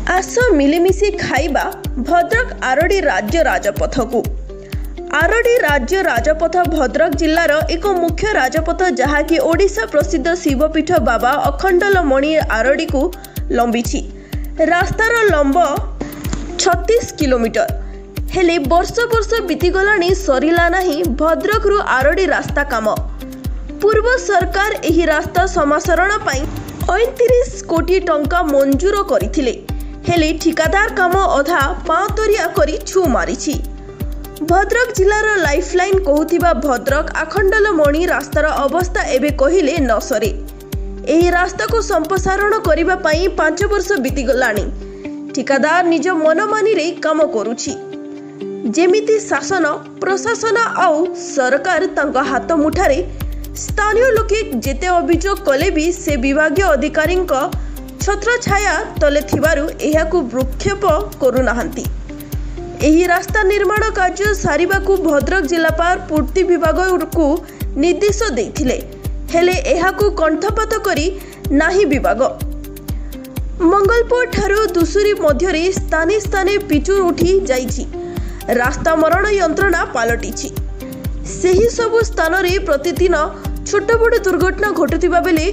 आस मिलिमिशि खाइबा भद्रक आरडी राज्य राजपथ को। आरडी राज्य राजपथ भद्रक जिलार एक मुख्य राजपथ जहाँकि ओडिशा प्रसिद्ध शिवपीठ बाबा अखंडलमणि आरडी को लंबी। रास्तार लंब 36 किलोमीटर हेले वर्ष वर्ष बीतीगलाणी सरिला नहीं भद्रक रु आरडी रास्ता काम। पूर्व सरकार एही रास्ता समासरण पाई 39 कोटी टंका मंजूर करथिले हेले ठिकादार काम अधा पातरिया करी छु मारिछि। भद्रक जिलार लाइफलाइन कहूथिबा भद्रक आखंडलमणि रास्तार अवस्था एबे कहिले न सरे। एही रास्ता को संप्रसारण करिबा पई 5 वर्ष बीतीगलाणी ठिकादार निज मनमानी रे काम करूछि। जेमिति शासन प्रशासन आउ सरकार तांका हाथ मुठारे स्थानीय लोके जेते अभियोग कले भी से विभागीय अधिकारी छत्र छाया तले थिबारु एहाकु भ्रूक्षेप करुनाहांती। एही रास्ता निर्माण कार्य सारिबाकु भद्रक जिलापाल पूर्ति विभाग को निर्देश देथिले हेले एहाकु कंठपात करी नाही विभाग। मंगलपुर ठारू दुसुरी मध्यरे स्थाने स्थाने पिचु उठी जाइछि। रास्ता मरण यंत्रणा पालटिछि। सेही सबु स्थान रे प्रतिदिन छोट बड़ दुर्घटना घटुथिबा बेले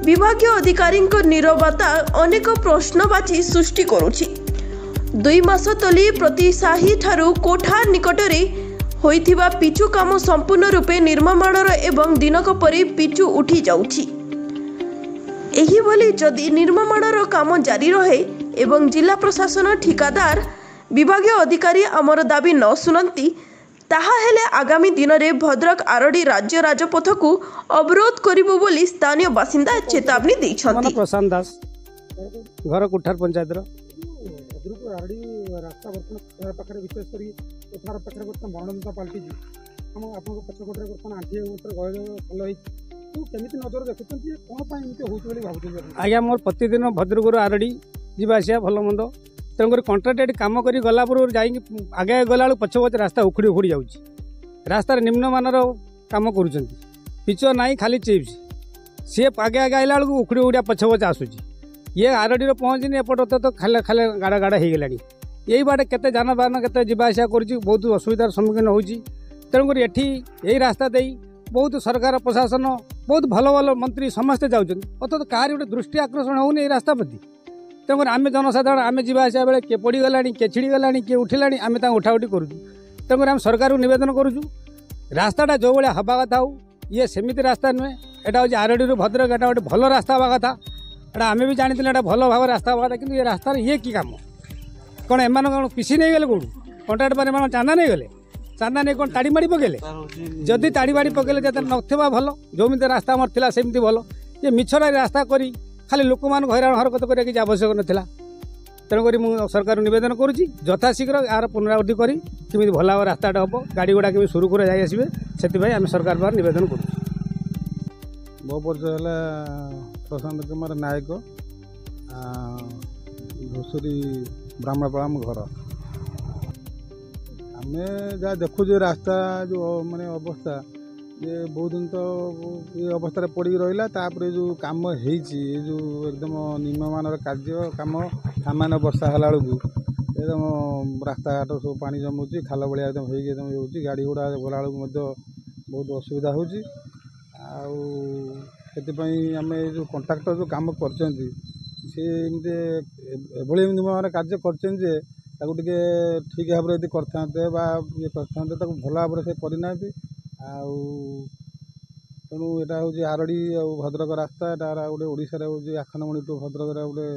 विभागीय अधिकारी नीरवता अनेक प्रश्नवाची सृष्टि करुछि। 2 मास तले प्रति साही ठारू कोठा निकटरे होइथिबा पिचु काम संपूर्ण रूपे निर्माणर एवं दिनक परे पिचु उठी जाउछि। एही भली जदि निर्माणर काम जारी रहे एवं जिला प्रशासन ठिकादार विभागीय अधिकारी आमर दाबी न सुनंती ताहा हेले आगामी दिन में भद्रक आरडी राज्य राजपथ को अवरोध करिबो बोली स्थानीय बासिंदा चेतावनी दैछन्ति। प्रशांत दास घर कुठार पंचायत भद्रक आरडी रास्ता वर्तमान पाखरे विशेष करी कोठार पाखरे वर्तमान मरणता पाल्टी हम आपन पछकोटरे वर्तमान 8 मीटर गय फल होई तो केमिति नजर देखुछन्ति कोन पई इनते होउछ बोली भाबुछन्ति। आज्ञा मोर प्रतिदिन भद्रक आरडी जीवा आसिया भल मंद तेणुक कंट्राक्टेड कम कर गला पूर्व जा आगे गला पछ पछ रास्ता उखुड़ी उखुड़ी जाऊँगी। रास्तार निम्नमानर कम कर पिच ना खाली चिप्स सी आगे आगे आइला बेलू उखुड़ी उखुड़िया पछ पछ आसूँ। ये आरडी पहुँचनी एपट तो खाले खाले गाड़ा गाड़ा हो गला। यही बाटे केते जानबाहन केते जावासिया कर बहुत असुविधार सम्मुखीन होती। तेणुक ये रास्ता दे बहुत सरकार प्रशासन बहुत भल भल मंत्री समस्ते जाऊँ अत कहार गोटे दृष्टि आकर्षण होनी रास्ता प्रति। तेणुकर आम जनसाधारण आम जावासिया बेले किए पड़गला किए छिड़गला किए उठिला आम उठा उठी करूँ। तेणुकर आम सरकार को नवेदन करुँ रास्ताटा जो भाया हवा कथा हो ये सेमती रास्ता नुहे। यहाँ हूँ आरडी रु भद्रक एटा गोटे भल रास्ता हवा कथा। एटा आम भी जानी भल भाव रास्ता हवा कथा कि ये रास्तार ये कि कम कौन एम कौन पिसी नहीं गले कौन कंट्राक्ट मैंने चांदा नहीं गले चांदा नहीं कौन ताड़ी माड़ी पकेले जदि ताड़ी बाड़ी पकेले जब नथिबा भल जोमिति रास्ता आमर थिला सेमती भल ये मिछरा रास्ता करी खाली लोक मान हैरान हरकत करा कि आवश्यक नाला। तेणुक मुझे सरकार निवेदन करुँची यथाशीघ्र यार पुनरावृत्ति करी किमी भल भाव रास्ताटा हम गाड़ी गुड़ा केमी सुरुखुरा जाई आसबे से आम सरकार पाखे निवेदन कर। मो परिचय है प्रशांत कुमार नायक घुसुरी ब्राह्मणपाड़ा आम घर। आम जहाँ देखु रास्ता जो माने अवस्था ये बहुत दिन तो ये अवस्था पड़ रहा तापर जो कम हो जो एकदम निम्नमानर कार्य कम सामान्य वर्षा है एकदम रास्ता घाट सब पानी जमुची खाल भाया एकदम एकदम हो गाड़ी गुड़ा गला बहुत असुविधा हो। आम जो कंट्राक्टर जो कम कर निम्नमान कार्य कर ठीक भाव में करते ये करते भल भाव से करना तेणु यहाँ हूँ आरडी भद्रक रास्ता यहाँ गोटे ओडिशार हूँ आखंडलमणि टू भद्रक गोटे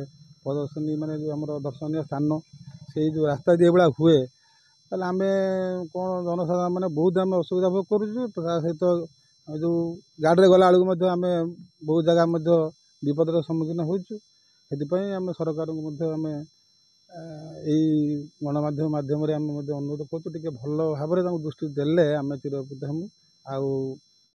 प्रदर्शनी माने जो आम दर्शनीय स्थान से जो रास्ता ये भाया हुए ताल आम कौन जनसाधारण मैंने बहुत आम असुविधा भोग करुँ सहित जो गाड़ी गला बेलू आम बहुत जगह विपदर सम्मुखीन होती आम सरकार को आम यही गणमाध्यम माध्यम आम अनुरोध करूँ भल भाव में दृष्टि देले आम चिरउपकृत हूँ।